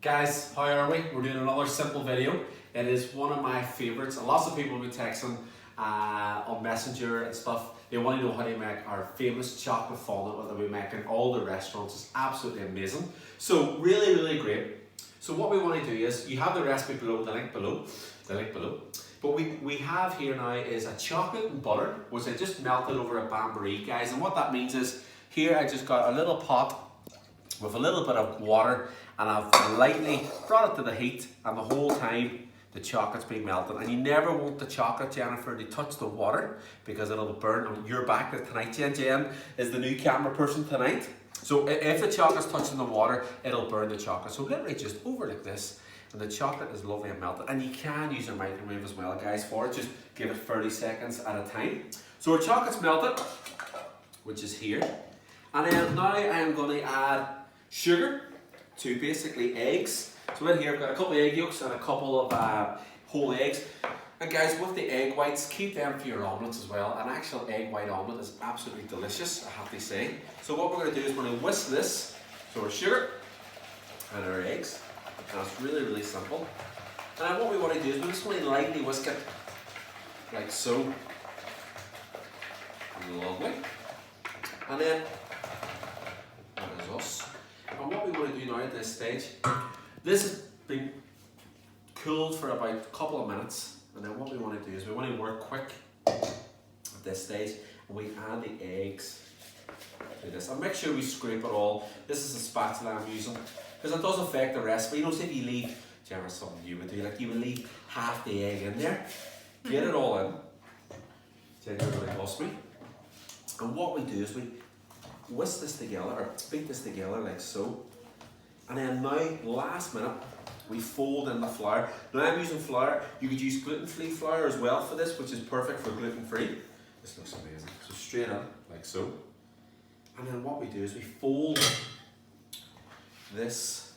Guys, how are we? We're doing another simple video. It is one of my favourites, and lots of people will be texting on Messenger and stuff. They want to know how to make our famous chocolate fondant that we make in all the restaurants. It's absolutely amazing. So really great. So what we want to do is, you have the recipe below, the link below. But we have here now is a chocolate and butter, which I just melted over a bain, guys. And what that means is, here I just got a little pot with a little bit of water, and I've lightly brought it to the heat, and the whole time the chocolate's being melted. And you never want the chocolate, Jennifer, to touch the water because it'll burn. And you're back tonight, Jen is the new camera person tonight. So if the chocolate's touching the water, it'll burn the chocolate. So literally just over like this, and the chocolate is lovely and melted. And you can use a microwave as well, guys, for it. Just give it 30 seconds at a time. So our chocolate's melted, which is here. And then now I am going to add sugar to basically eggs. So in here I've got a couple of egg yolks and a couple of whole eggs. And guys, with the egg whites, keep them for your omelets as well. An actual egg white omelet is absolutely delicious, I have to say. So what we're going to do is we're going to whisk this. So our sugar and our eggs. And it's really simple. And then what we want to do is we're just going to lightly whisk it like so. Lovely. And then that is us. And what we want to do now at this stage, this has been cooled for about a couple of minutes, and then what we want to do is we want to work quick at this stage, and we add the eggs to this. And make sure we scrape it all. This is a spatula I'm using, because it does affect the recipe. You know, say if you leave, Gemma, something you would do, like you would leave half the egg in there, get it all in. Jenna really lost me. And what we do is we whisk this together, or beat this together like so. And then now, last minute, we fold in the flour. Now I'm using flour. You could use gluten-free flour as well for this, which is perfect for gluten-free. This looks amazing. So straight in, like so. And then what we do is we fold this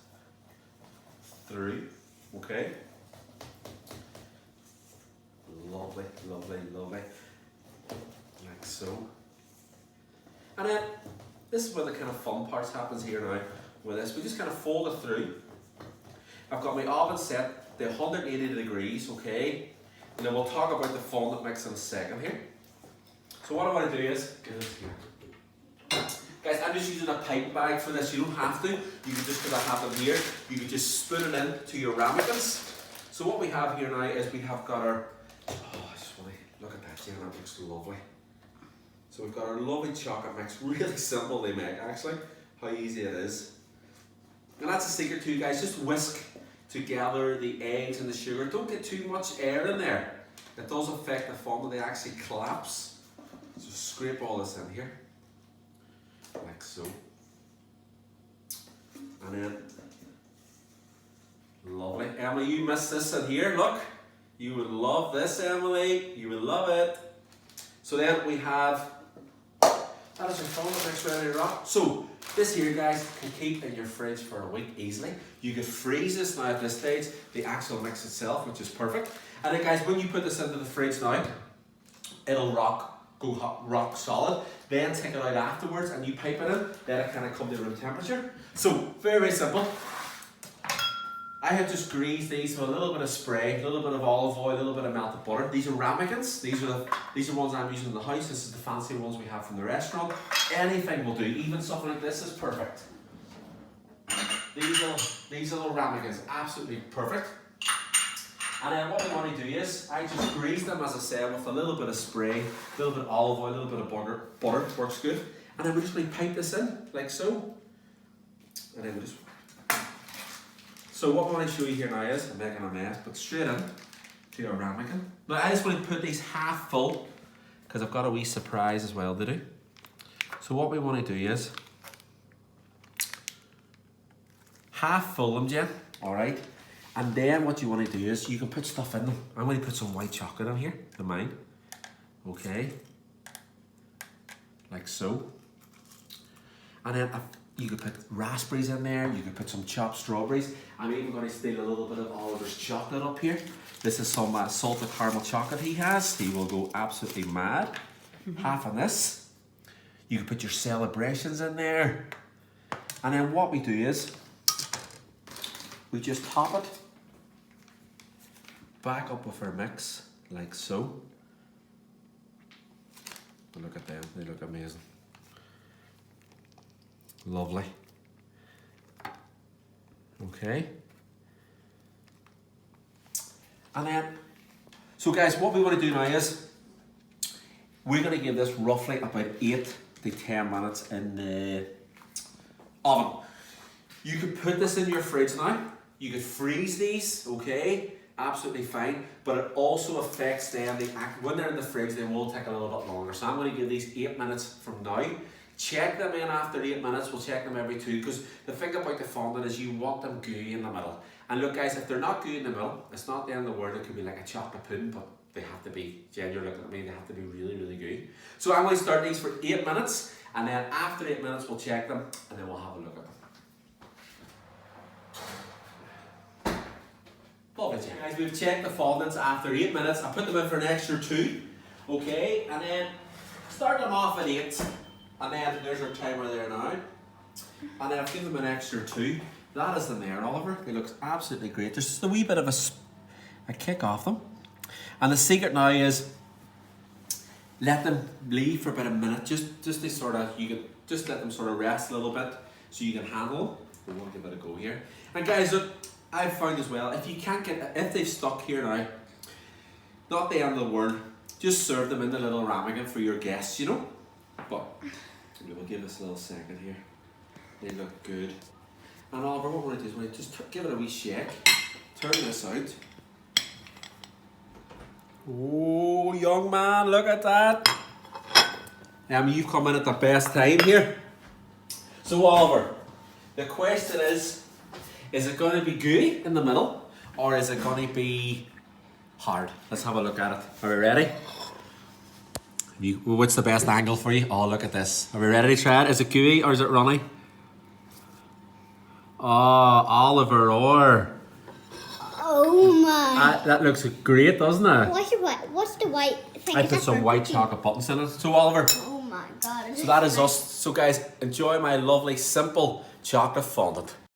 through, okay? Lovely. Like so. And then, this is where the kind of fun parts happens here now with this. We just kind of fold it through. I've got my oven set to 180 degrees, okay? And then we'll talk about the fondant mix in a second here. So what I want to do is, get this here. Guys, I'm just using a pipe bag for this. You don't have to. You can just, because I have them here, you can just spoon it in to your ramekins. So what we have here now is we have got our, oh, I just want to, look at that, Jen, that looks lovely. So we've got our lovely chocolate mix, really simple to make actually, how easy it is. And that's a secret too, guys, just whisk together the eggs and the sugar. Don't get too much air in there. It does affect the fondant, they actually collapse. So scrape all this in here, like so. And then, lovely. Emily, you missed this in here, look. You would love this, Emily, you would love it. So then we have, that is your fondant mix ready to rock. So this here, guys, can keep in your fridge for a week easily. You could freeze this now at this stage, the actual mix itself, which is perfect. And then, guys, when you put this into the fridge now, it'll rock solid. Then take it out afterwards and you pipe it in, let it kind of come to room temperature. So very simple. I have just greased these with a little bit of spray, a little bit of olive oil, a little bit of melted butter. These are ramekins. These are ones I'm using in the house. This is the fancy ones we have from the restaurant. Anything will do. Even something like this is perfect. These little ramekins, absolutely perfect. And then what we want to do is, I just grease them, as I said, with a little bit of spray, a little bit of olive oil, a little bit of butter works good. And then we're just going to pipe this in, like so. And then we just, so what I want to show you here now is, I'm making a mess, but straight in to our ramekin. Now I just want to put these half full, because I've got a wee surprise as well to do. So what we want to do is, half full them, Jen, alright? And then what you want to do is, you can put stuff in them. I'm going to put some white chocolate in here, in mine. Okay. Like so. And then you could put raspberries in there, you could put some chopped strawberries. I'm even going to steal a little bit of Oliver's chocolate up here. This is some salted caramel chocolate he has. He will go absolutely mad. Half of this. You could put your celebrations in there. And then what we do is, we just top it back up with our mix, like so. And look at them, they look amazing. Lovely. Okay. And then, so guys, what we want to do now is, we're going to give this roughly about 8 to 10 minutes in the oven. You could put this in your fridge now. You could freeze these, okay? Absolutely fine. But it also affects them. When they're in the fridge, they will take a little bit longer. So I'm going to give these 8 minutes from now. Check them in after 8 minutes. We'll check them every 2. Because the thing about the fondant is you want them gooey in the middle. And look guys, if they're not gooey in the middle, it's not the end of the world. It could be like a chocolate pudding, but they have to be, Jen, you're looking at me, they have to be really, really gooey. So I'm going to start these for 8 minutes. And then after 8 minutes, we'll check them. And then we'll have a look at them. Guys, we've checked the fondants after 8 minutes. I put them in for an extra 2, okay, and then start them off at 8, and then there's our timer there now, and then I've given them an extra 2. That is them there, Oliver. They look absolutely great. There's just a wee bit of a kick off them, and the secret now is let them leave for about a minute, just to sort of, you can just let them sort of rest a little bit so you can handle them. We want to give it a go here, and guys, look. I've found as well, if you can't get, if they've stuck here now, not the end of the world, just serve them in the little ramekin for your guests, you know. But we'll give this a little second here. They look good. And Oliver, what we're going to do is we're going to just give it a wee shake. Turn this out. Oh, young man, look at that. You've come in at the best time here. So Oliver, the question is it going to be gooey in the middle, or is it going to be hard? Let's have a look at it. Are we ready? What's the best angle for you? Oh, look at this. Are we ready to try it? Is it gooey or is it runny? Oh, Oliver Orr. Oh my. That looks great, doesn't it? What's the white thing? I put some white chocolate buttons in it. So Oliver. Oh my god. So that is us. So guys, enjoy my lovely, simple chocolate fondant.